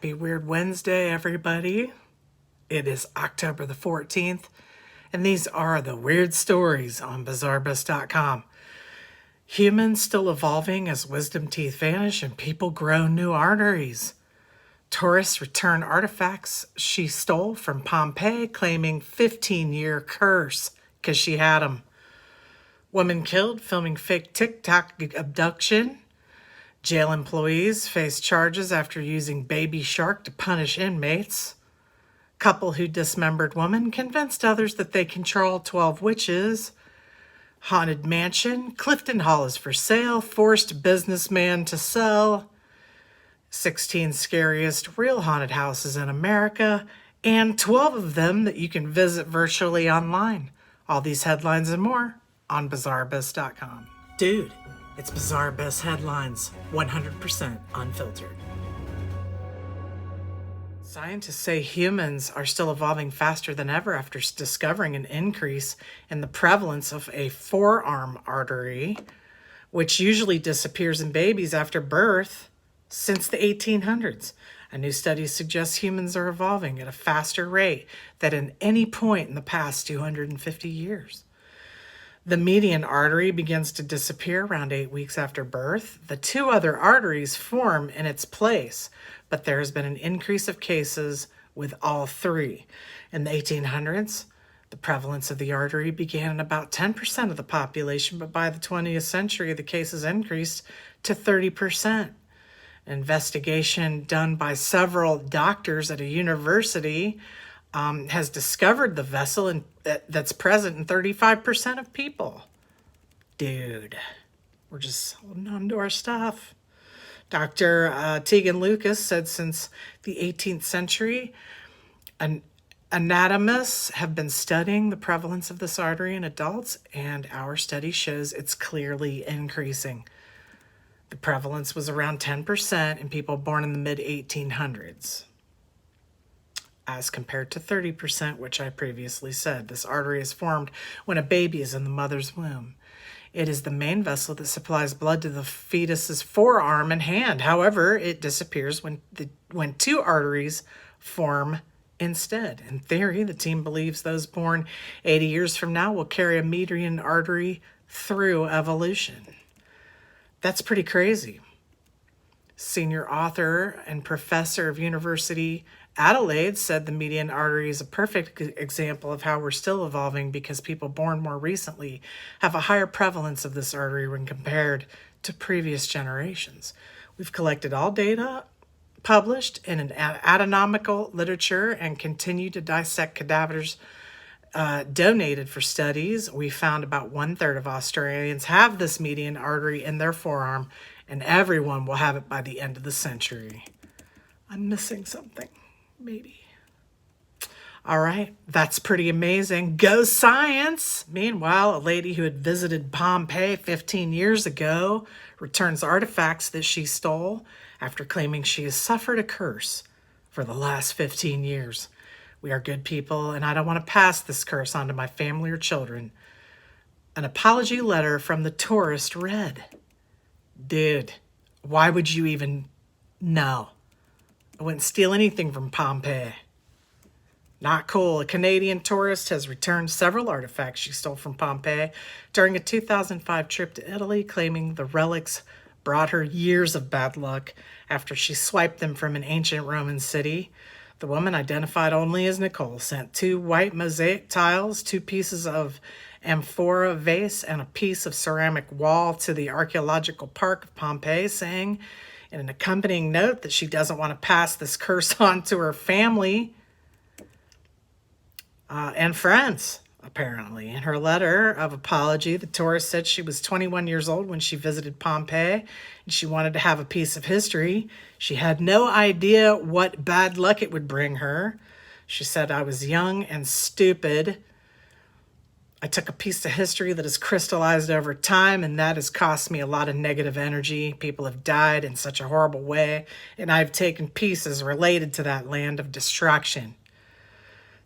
Happy Weird Wednesday, everybody. It is October the 14th, and these are the weird stories on bizarrebus.com. Humans still evolving as wisdom teeth vanish and people grow new arteries. Tourists return artifacts she stole from Pompeii, claiming 15-year curse because she had them. Woman killed filming fake TikTok abduction. Jail employees face charges after using baby shark to punish inmates. Couple who dismembered woman convinced others that they control 12 witches. Haunted mansion. Clifton Hall is for sale. Forced businessman to sell. 16 scariest real haunted houses in America. And 12 of them that you can visit virtually online. All these headlines and more on bizarrebus.com. Dude, it's Bizarre Best Headlines, 100% unfiltered. Scientists say humans are still evolving faster than ever after discovering an increase in the prevalence of a forearm artery, which usually disappears in babies after birth since the 1800s. A new study suggests humans are evolving at a faster rate than at any point in the past 250 years. The median artery begins to disappear around 8 weeks after birth. The two other arteries form in its place, but there has been an increase of cases with all three. In the 1800s, the prevalence of the artery began in about 10% of the population, but by the 20th century, the cases increased to 30%. An investigation done by several doctors at a university has discovered the vessel that's present in 35% of people. Dude, we're just holding on to our stuff. Dr. Tegan Lucas said since the 18th century, anatomists have been studying the prevalence of this artery in adults, and our study shows it's clearly increasing. The prevalence was around 10% in people born in the mid-1800s. As compared to 30%, which I previously said. This artery is formed when a baby is in the mother's womb. It is the main vessel that supplies blood to the fetus's forearm and hand. However, it disappears when two arteries form instead. In theory, the team believes those born 80 years from now will carry a median artery through evolution. That's pretty crazy. Senior author and professor of University Adelaide said the median artery is a perfect example of how we're still evolving because people born more recently have a higher prevalence of this artery when compared to previous generations. We've collected all data published in an anatomical literature and continue to dissect cadavers donated for studies. We found about 1/3 of Australians have this median artery in their forearm, and everyone will have it by the end of the century. I'm missing something. Maybe. All right, that's pretty amazing. Go science! Meanwhile, a lady who had visited Pompeii 15 years ago returns artifacts that she stole after claiming she has suffered a curse for the last 15 years. We are good people, and I don't want to pass this curse on to my family or children. An apology letter from the tourist read, dude, why would you even know? I wouldn't steal anything from Pompeii. Not cool. A Canadian tourist has returned several artifacts she stole from Pompeii during a 2005 trip to Italy, claiming the relics brought her years of bad luck after she swiped them from an ancient Roman city. The woman, identified only as Nicole, sent 2 white mosaic tiles, 2 pieces of amphora vase, and a piece of ceramic wall to the archaeological park of Pompeii, saying in an accompanying note that she doesn't want to pass this curse on to her family and friends, apparently. In her letter of apology, the tourist said she was 21 years old when she visited Pompeii, and she wanted to have a piece of history. She had no idea what bad luck it would bring her. She said, I was young and stupid. I took a piece of history that has crystallized over time, and that has cost me a lot of negative energy. People have died in such a horrible way, and I've taken pieces related to that land of destruction.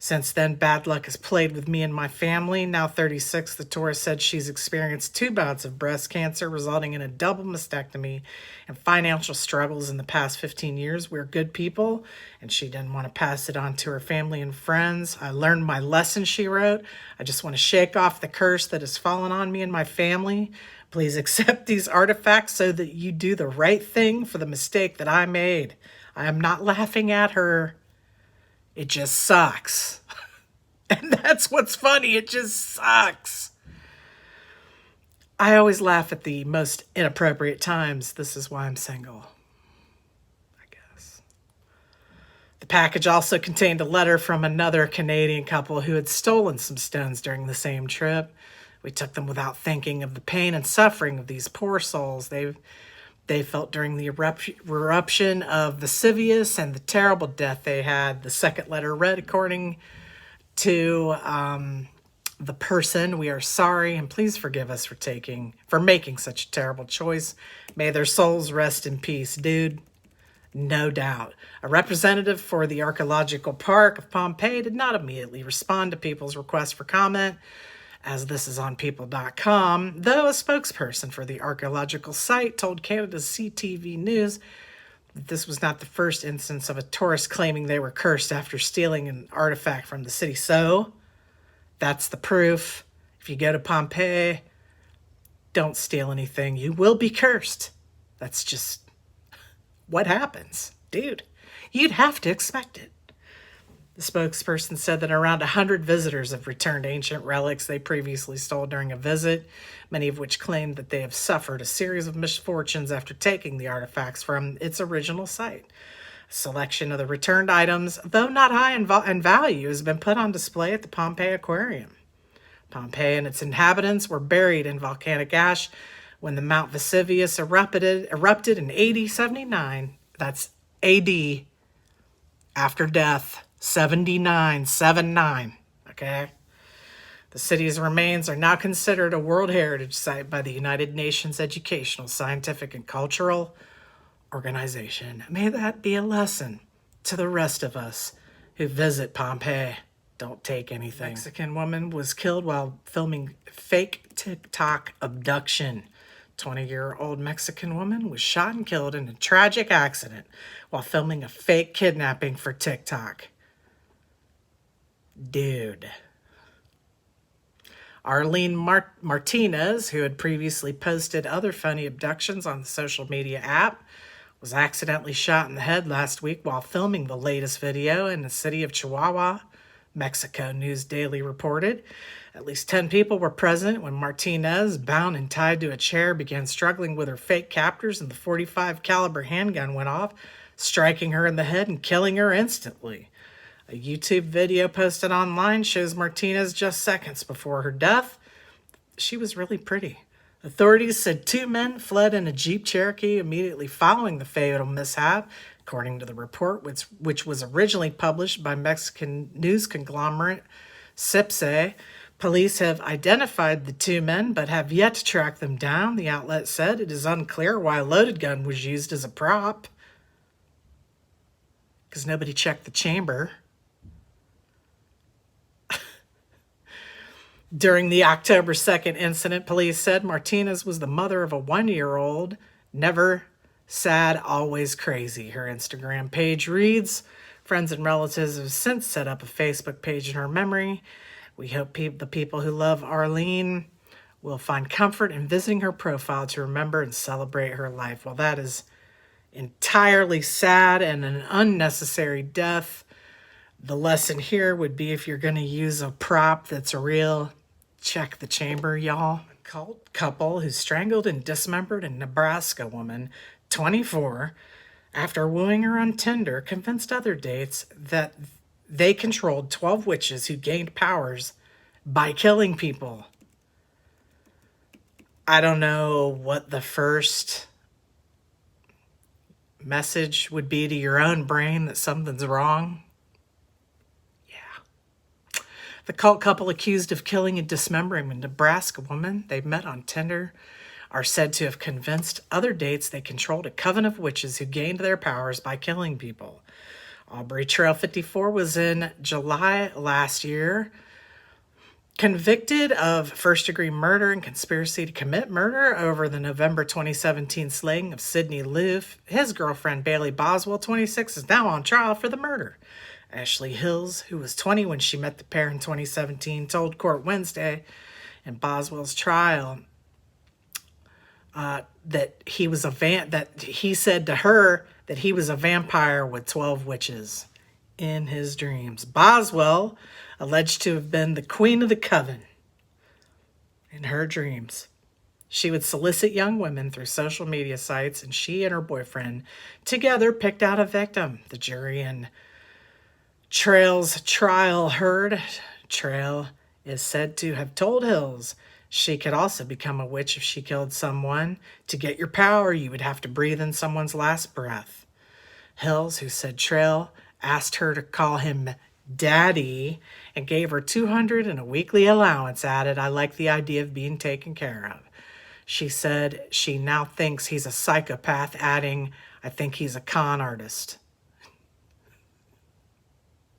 Since then, bad luck has played with me and my family. Now 36, the tourist said she's experienced 2 bouts of breast cancer, resulting in a double mastectomy and financial struggles in the past 15 years. We're good people, and she didn't want to pass it on to her family and friends. I learned my lesson, she wrote. I just want to shake off the curse that has fallen on me and my family. Please accept these artifacts so that you do the right thing for the mistake that I made. I am not laughing at her. It just sucks. And that's what's funny. It just sucks. I always laugh at the most inappropriate times. This is why I'm single, I guess. The package also contained a letter from another Canadian couple who had stolen some stones during the same trip. We took them without thinking of the pain and suffering of these poor souls. They felt during the eruption of Vesuvius and the terrible death they had. The second letter read, according to the person, we are sorry and please forgive us for making such a terrible choice. May their souls rest in peace. Dude, no doubt. A representative for the Archaeological Park of Pompeii did not immediately respond to people's request for comment, as this is on people.com, though a spokesperson for the archaeological site told Canada's CTV News that this was not the first instance of a tourist claiming they were cursed after stealing an artifact from the city. So, that's the proof. If you go to Pompeii, don't steal anything. You will be cursed. That's just what happens. Dude, you'd have to expect it. The spokesperson said that around 100 visitors have returned ancient relics they previously stole during a visit, many of which claimed that they have suffered a series of misfortunes after taking the artifacts from its original site. A selection of the returned items, though not high in value, has been put on display at the Pompeii Aquarium. Pompeii and its inhabitants were buried in volcanic ash when the Mount Vesuvius erupted in AD 79. That's AD, after death. 79, okay? The city's remains are now considered a World Heritage Site by the United Nations Educational, Scientific, and Cultural Organization. May that be a lesson to the rest of us who visit Pompeii. Don't take anything. A Mexican woman was killed while filming fake TikTok abduction. 20-year-old Mexican woman was shot and killed in a tragic accident while filming a fake kidnapping for TikTok. Dude. Arlene Martinez, who had previously posted other funny abductions on the social media app, was accidentally shot in the head last week while filming the latest video in the city of Chihuahua, Mexico. News Daily reported. At least 10 people were present when Martinez, bound and tied to a chair, began struggling with her fake captors, and the .45 caliber handgun went off, striking her in the head and killing her instantly. A YouTube video posted online shows Martinez just seconds before her death. She was really pretty. Authorities said 2 men fled in a Jeep Cherokee immediately following the fatal mishap, according to the report, which was originally published by Mexican news conglomerate CIPSE. Police have identified the 2 men, but have yet to track them down. The outlet said it is unclear why a loaded gun was used as a prop, because nobody checked the chamber. During the October 2nd incident, police said Martinez was the mother of a 1-year-old. Never sad, always crazy. Her Instagram page reads, friends and relatives have since set up a Facebook page in her memory. We hope the people who love Arlene will find comfort in visiting her profile to remember and celebrate her life. Well, that is entirely sad and an unnecessary death. The lesson here would be, if you're going to use a prop that's real, check the chamber, y'all. A cult couple who strangled and dismembered a Nebraska woman, 24, after wooing her on Tinder, convinced other dates that they controlled 12 witches who gained powers by killing people. I don't know what the first message would be to your own brain that something's wrong. The cult couple accused of killing and dismembering a Nebraska woman they met on Tinder are said to have convinced other dates they controlled a coven of witches who gained their powers by killing people. Aubrey Trail, 54, was in July last year, convicted of first-degree murder and conspiracy to commit murder over the November 2017 slaying of Sidney Loof. His girlfriend, Bailey Boswell, 26, is now on trial for the murder. Ashley Hills, who was 20 when she met the pair in 2017, told court Wednesday in Boswell's trial that he said to her that he was a vampire with 12 witches in his dreams. Boswell alleged to have been the queen of the coven in her dreams. She would solicit young women through social media sites, and she and her boyfriend together picked out a victim. The jury in Trail's trial heard. Trail is said to have told Hills she could also become a witch if she killed someone. To get your power, you would have to breathe in someone's last breath. Hills, who said Trail asked her to call him Daddy and gave her $200 and a weekly allowance, added, "I like the idea of being taken care of." She said she now thinks he's a psychopath, adding, "I think he's a con artist."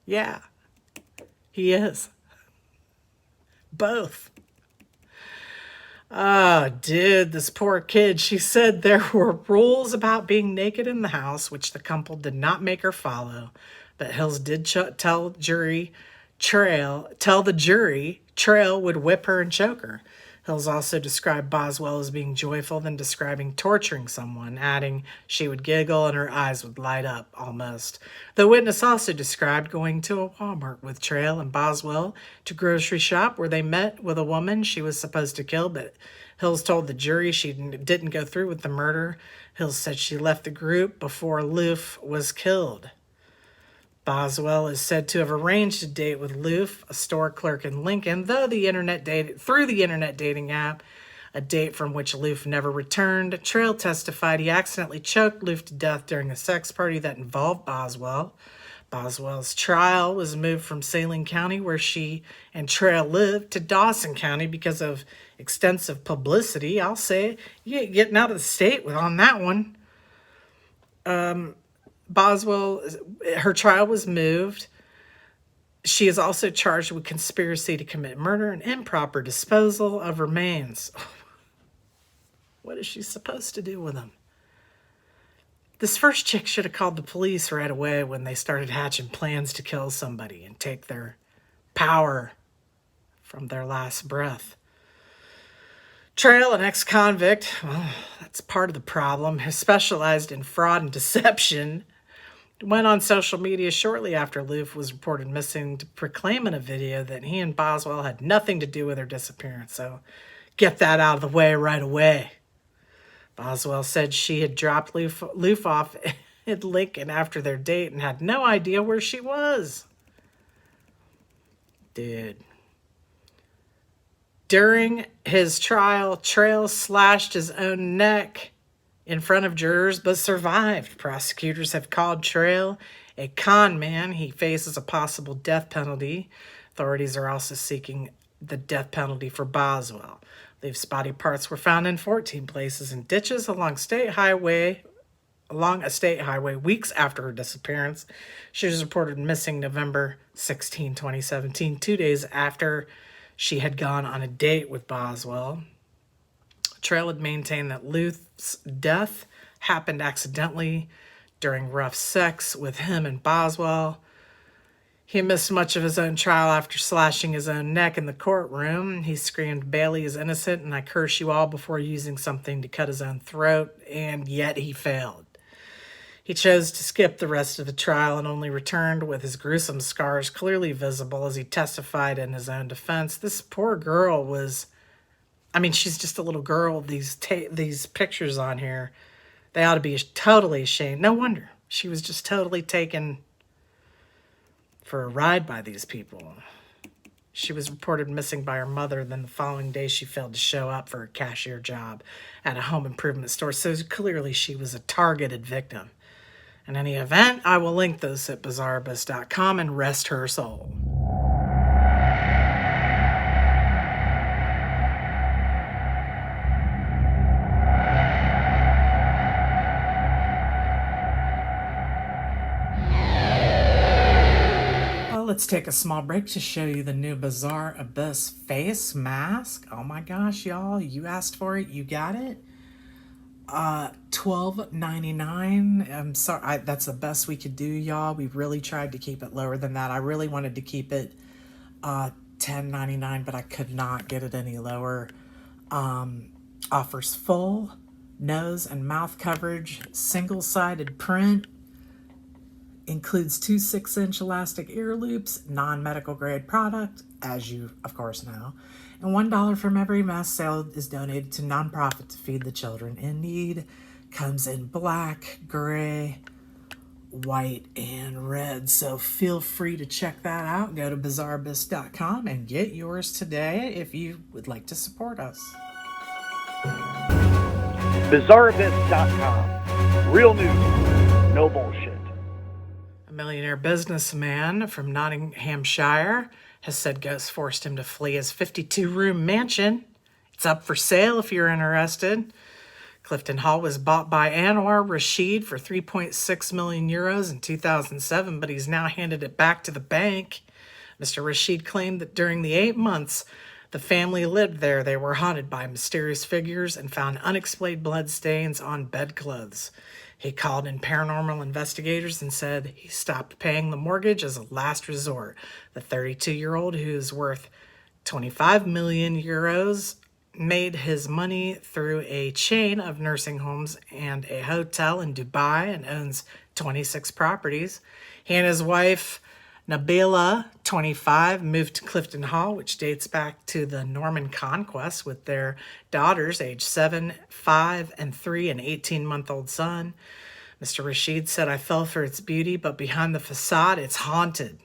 Yeah, he is. Both. Oh, dude, this poor kid. She said there were rules about being naked in the house, which the couple did not make her follow. But Hills did tell the jury Trail would whip her and choke her. Hills also described Boswell as being joyful, then describing torturing someone, adding she would giggle and her eyes would light up almost. The witness also described going to a Walmart with Trail and Boswell to grocery shop where they met with a woman she was supposed to kill, but Hills told the jury she didn't go through with the murder. Hills said she left the group before Loof was killed. Boswell is said to have arranged a date with Loof, a store clerk in Lincoln, through the internet dating app, a date from which Loof never returned. Trail testified he accidentally choked Loof to death during a sex party that involved Boswell. Boswell's trial was moved from Saline County, where she and Trail lived, to Dawson County because of extensive publicity. I'll say, you ain't getting out of the state on that one. Boswell, her trial was moved. She is also charged with conspiracy to commit murder and improper disposal of remains. What is she supposed to do with them? This first chick should have called the police right away when they started hatching plans to kill somebody and take their power from their last breath. Trail, an ex-convict, well, that's part of the problem, has specialized in fraud and deception, went on social media shortly after Loof was reported missing to proclaim in a video that he and Boswell had nothing to do with her disappearance. So get that out of the way right away. Boswell said she had dropped Loof off in Lincoln after their date and had no idea where she was. Dude. During his trial, Trail slashed his own neck in front of jurors, but survived. Prosecutors have called Trail a con man. He faces a possible death penalty. Authorities are also seeking the death penalty for Boswell. Leaf's body parts were found in 14 places in ditches along a state highway weeks after her disappearance. She was reported missing November 16, 2017, 2 days after she had gone on a date with Boswell. Trail had maintained that Loof's death happened accidentally during rough sex with him and Boswell. He missed much of his own trial after slashing his own neck in the courtroom. He screamed, "Bailey is innocent, and I curse you all," before using something to cut his own throat, and yet he failed. He chose to skip the rest of the trial and only returned with his gruesome scars clearly visible as he testified in his own defense. This poor girl was... she's just a little girl. These pictures on here, they ought to be totally ashamed. No wonder. She was just totally taken for a ride by these people. She was reported missing by her mother. Then the following day, she failed to show up for a cashier job at a home improvement store. So clearly she was a targeted victim. In any event, I will link those at bizarrebus.com and rest her soul. let's take a small break to show you the new Bizarre Abyss face mask. Oh my gosh, y'all, you asked for it, you got it. $12.99. I'm sorry, that's the best we could do, y'all. We really tried to keep it lower than that. I really wanted to keep it $10.99, but I could not get it any lower. Offers full nose and mouth coverage, single-sided print, includes 2 6-inch elastic ear loops, non-medical grade product, as you of course know, and $1 from every mask sale is donated to nonprofit to feed the children in need. Comes in black, gray, white, and red, so feel free to check that out. Go to bizarreabyss.com and get yours today if you would like to support us. bizarreabyss.com. Real news, no bullshit. A millionaire businessman from Nottinghamshire has said ghosts forced him to flee his 52-room mansion. It's up for sale if you're interested. Clifton Hall was bought by Anwar Rashid for 3.6 million euros in 2007, but he's now handed it back to the bank. Mr. Rashid claimed that during the 8 months the family lived there, they were haunted by mysterious figures and found unexplained bloodstains on bedclothes. He called in paranormal investigators and said he stopped paying the mortgage as a last resort. The 32-year-old, who's worth 25 million euros, made his money through a chain of nursing homes and a hotel in Dubai and owns 26 properties. He and his wife, Nabila, 25, moved to Clifton Hall, which dates back to the Norman Conquest, with their daughters, aged 7, 5, and 3, and 18-month-old son. Mr. Rashid said, I fell for its beauty, but behind the facade, it's haunted.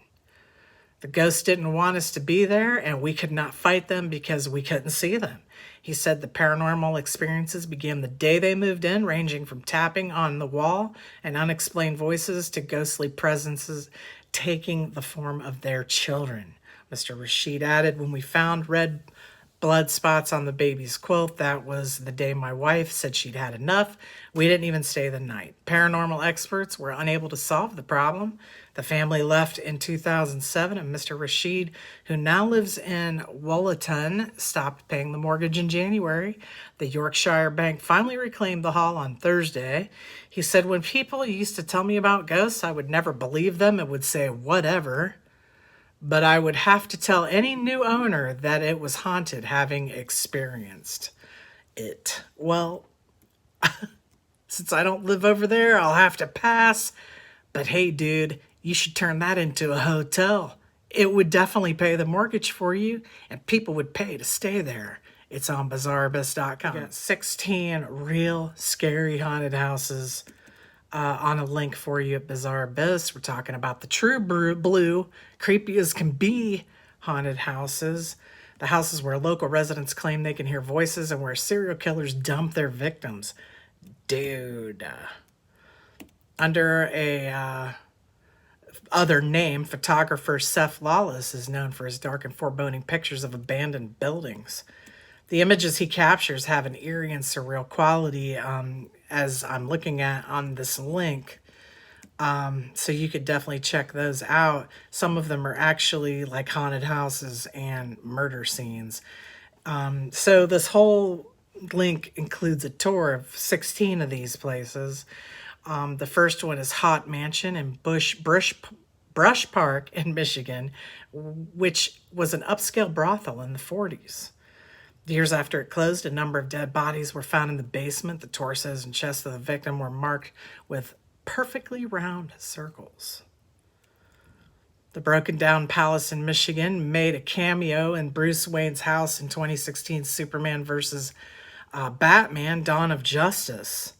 The ghosts didn't want us to be there, and we could not fight them because we couldn't see them. He said the paranormal experiences began the day they moved in, ranging from tapping on the wall and unexplained voices to ghostly presences taking the form of their children. Mr. Rashid added, when we found red blood spots on the baby's quilt, that was the day my wife said she'd had enough. We didn't even stay the night. Paranormal experts were unable to solve the problem. The family left in 2007, and Mr. Rashid, who now lives in Wollaton, stopped paying the mortgage in January. The Yorkshire Bank finally reclaimed the hall on Thursday. He said, when people used to tell me about ghosts, I would never believe them and would say, whatever. But I would have to tell any new owner that it was haunted, having experienced it. Well, since I don't live over there, I'll have to pass. But hey, dude, you should turn that into a hotel. It would definitely pay the mortgage for you, and people would pay to stay there. It's on bizarreabyss.com. We got 16 real scary haunted houses on a link for you at Bizarre Abyss. We're talking about the true blue, creepy as can be haunted houses. The houses where local residents claim they can hear voices and where serial killers dump their victims. Dude. Under a other name, photographer Seth Lawless is known for his dark and foreboding pictures of abandoned buildings. The images he captures have an eerie and surreal quality, as I'm looking at on this link. So you could definitely check those out. Some of them are actually like haunted houses and murder scenes. So this whole link includes a tour of 16 of these places. The first one is Hot Mansion in Brush Park in Michigan, which was an upscale brothel in the 40s. Years after it closed, a number of dead bodies were found in the basement. The torsos and chest of the victim were marked with perfectly round circles. The broken down palace in Michigan made a cameo in Bruce Wayne's house in 2016's Superman vs. Batman, Dawn of Justice.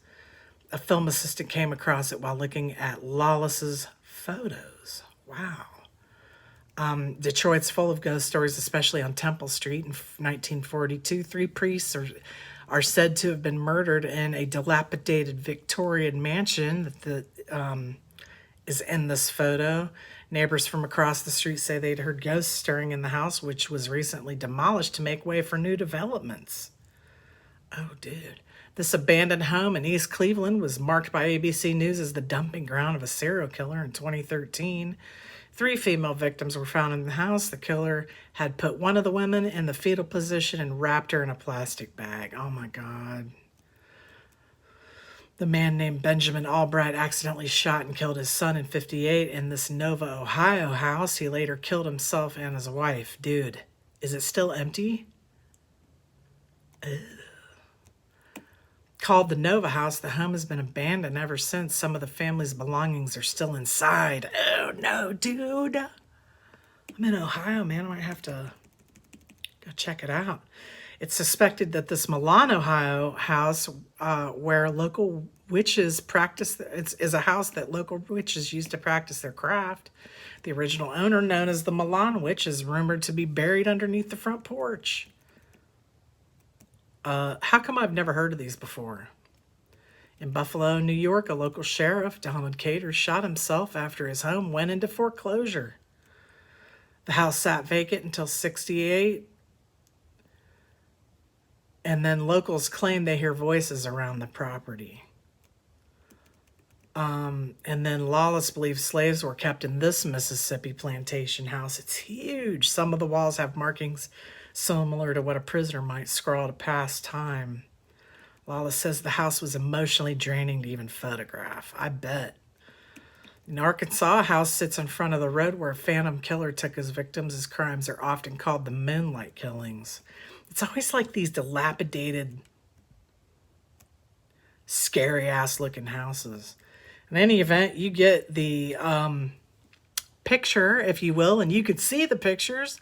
A film assistant came across it while looking at Lawless's photos. Wow. Detroit's full of ghost stories, especially on Temple Street in 1942. 3 priests are said to have been murdered in a dilapidated Victorian mansion that is in this photo. Neighbors from across the street say they'd heard ghosts stirring in the house, which was recently demolished to make way for new developments. Oh, dude. This abandoned home in East Cleveland was marked by ABC News as the dumping ground of a serial killer in 2013. 3 female victims were found in the house. The killer had put one of the women in the fetal position and wrapped her in a plastic bag. Oh my God. The man named Benjamin Albright accidentally shot and killed his son in 1958 in this Nova, Ohio house. He later killed himself and his wife. Dude, is it still empty? Ugh. Called the Nova House, the home has been abandoned ever since. Some of the family's belongings are still inside. Oh no, dude. I'm in Ohio, man. I might have to go check it out. It's suspected that this Milan, Ohio house, where local witches practice, is a house that local witches used to practice their craft. The original owner, known as the Milan Witch, is rumored to be buried underneath the front porch. How come I've never heard of these before? In Buffalo, New York, a local sheriff, Donald Cater, shot himself after his home went into foreclosure. The house sat vacant until 1968, and then locals claim they hear voices around the property. And then Lawless believes slaves were kept in this Mississippi plantation house. It's huge. Some of the walls have markings similar to what a prisoner might scrawl to pass time. Lawless says the house was emotionally draining to even photograph. I bet. In Arkansas, a house sits in front of the road where a phantom killer took his victims. His crimes are often called the moonlight killings. It's always like these dilapidated, scary-ass looking houses. In any event, you get the picture, if you will, and you can see the pictures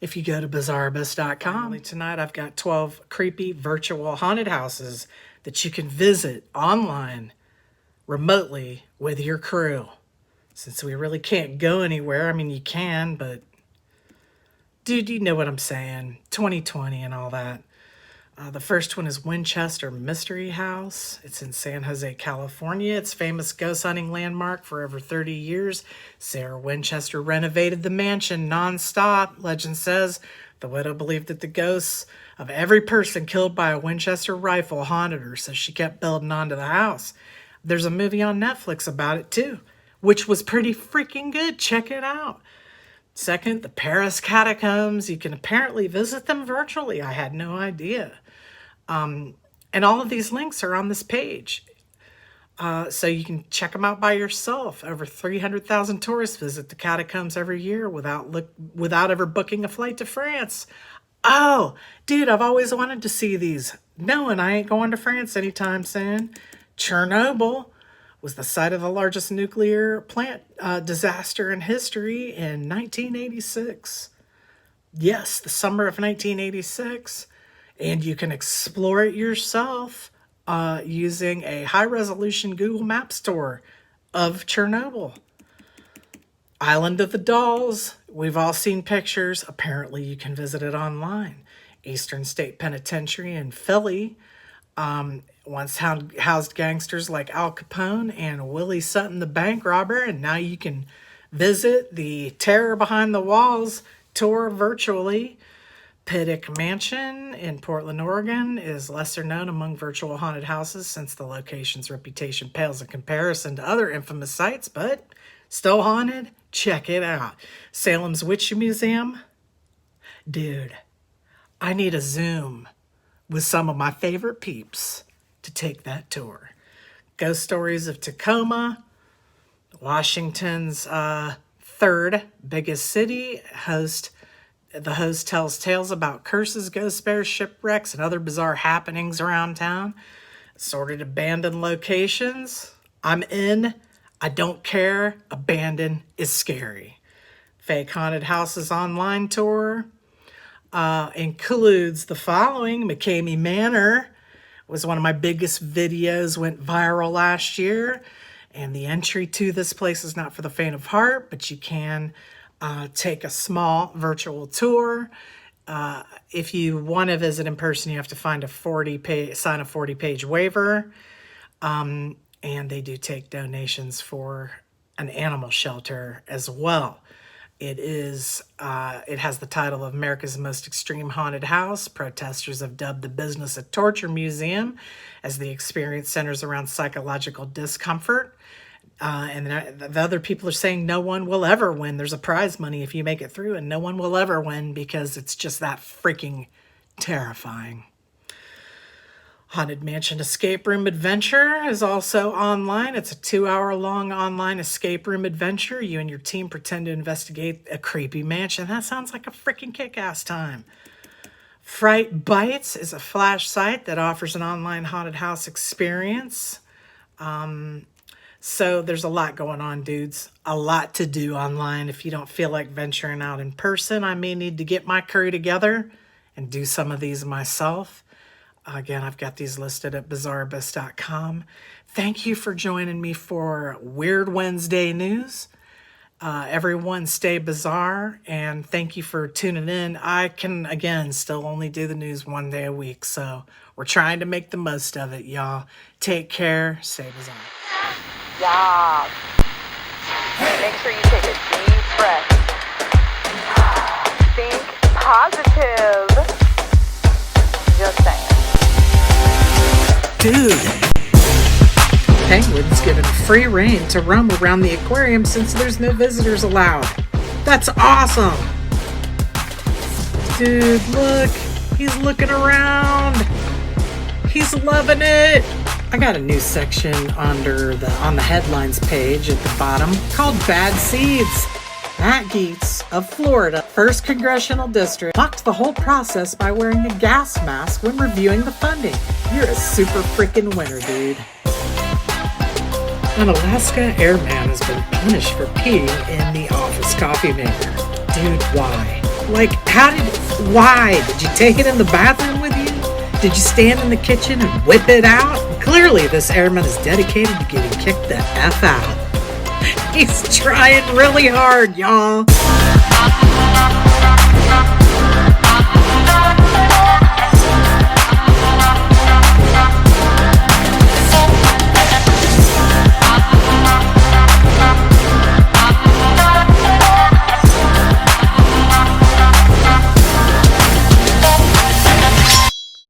if you go to bizarrebus.com. Tonight I've got 12 creepy virtual haunted houses that you can visit online remotely with your crew. Since we really can't go anywhere, I mean, you can, but dude, you know what I'm saying. 2020 and all that. The first one is Winchester Mystery House. It's in San Jose, California. It's a famous ghost hunting landmark for over 30 years. Sarah Winchester renovated the mansion nonstop. Legend says the widow believed that the ghosts of every person killed by a Winchester rifle haunted her, so she kept building onto the house. There's a movie on Netflix about it too, which was pretty freaking good. Check it out. Second, the Paris catacombs. You can apparently visit them virtually. I had no idea. And all of these links are on this page. So you can check them out by yourself. Over 300,000 tourists visit the catacombs every year without ever booking a flight to France. Oh, dude, I've always wanted to see these. No, and I ain't going to France anytime soon. Chernobyl was the site of the largest nuclear plant disaster in history in 1986. Yes, the summer of 1986. And you can explore it yourself using a high-resolution Google Maps tour of Chernobyl. Island of the Dolls. We've all seen pictures. Apparently, you can visit it online. Eastern State Penitentiary in Philly once housed gangsters like Al Capone and Willie Sutton the bank robber, and now you can visit the Terror Behind the Walls tour virtually. Pittock Mansion in Portland, Oregon is lesser known among virtual haunted houses since the location's reputation pales in comparison to other infamous sites, but still haunted? Check it out. Salem's Witch Museum? Dude, I need a Zoom with some of my favorite peeps to take that tour. Ghost Stories of Tacoma, Washington's third biggest city, the host tells tales about curses, ghost bears, shipwrecks, and other bizarre happenings around town. Assorted abandoned locations. I'm in. I don't care. Abandoned is scary. Fake Haunted Houses online tour includes the following. McCamey Manor was one of my biggest videos, went viral last year. And the entry to this place is not for the faint of heart, but you can take a small virtual tour. If you want to visit in person, you have to sign a 40-page waiver. And they do take donations for an animal shelter as well. It has the title of America's Most Extreme Haunted House. Protesters have dubbed the business a torture museum as the experience centers around psychological discomfort. And the other people are saying no one will ever win. There's a prize money if you make it through, and no one will ever win because it's just that freaking terrifying. Haunted Mansion Escape Room Adventure is also online. It's a 2-hour-long online escape room adventure. You and your team pretend to investigate a creepy mansion. That sounds like a freaking kick-ass time. Fright Bites is a flash site that offers an online haunted house experience. So there's a lot going on, dudes. A lot to do online. If you don't feel like venturing out in person, I may need to get my crew together and do some of these myself. Again, I've got these listed at bizarreabyss.com. Thank you for joining me for Weird Wednesday News. Everyone stay bizarre, and thank you for tuning in. I can, again, still only do the news one day a week, so we're trying to make the most of it, y'all. Take care. Stay bizarre. Yeah. Make sure you take a deep breath. Think positive. Just saying. Dude. Penguins given free rein to roam around the aquarium since there's no visitors allowed. That's awesome. Dude, look. He's looking around. He's loving it. I got a new section on the headlines page at the bottom called Bad Seeds. Matt Gaetz of Florida, 1st Congressional District, mocked the whole process by wearing a gas mask when reviewing the funding. You're a super freaking winner, dude. An Alaska airman has been punished for peeing in the office coffee maker. Dude, why? Like, why? Did you take it in the bathroom with you? Did you stand in the kitchen and whip it out? Clearly, this airman is dedicated to getting kicked the F out. He's trying really hard, y'all.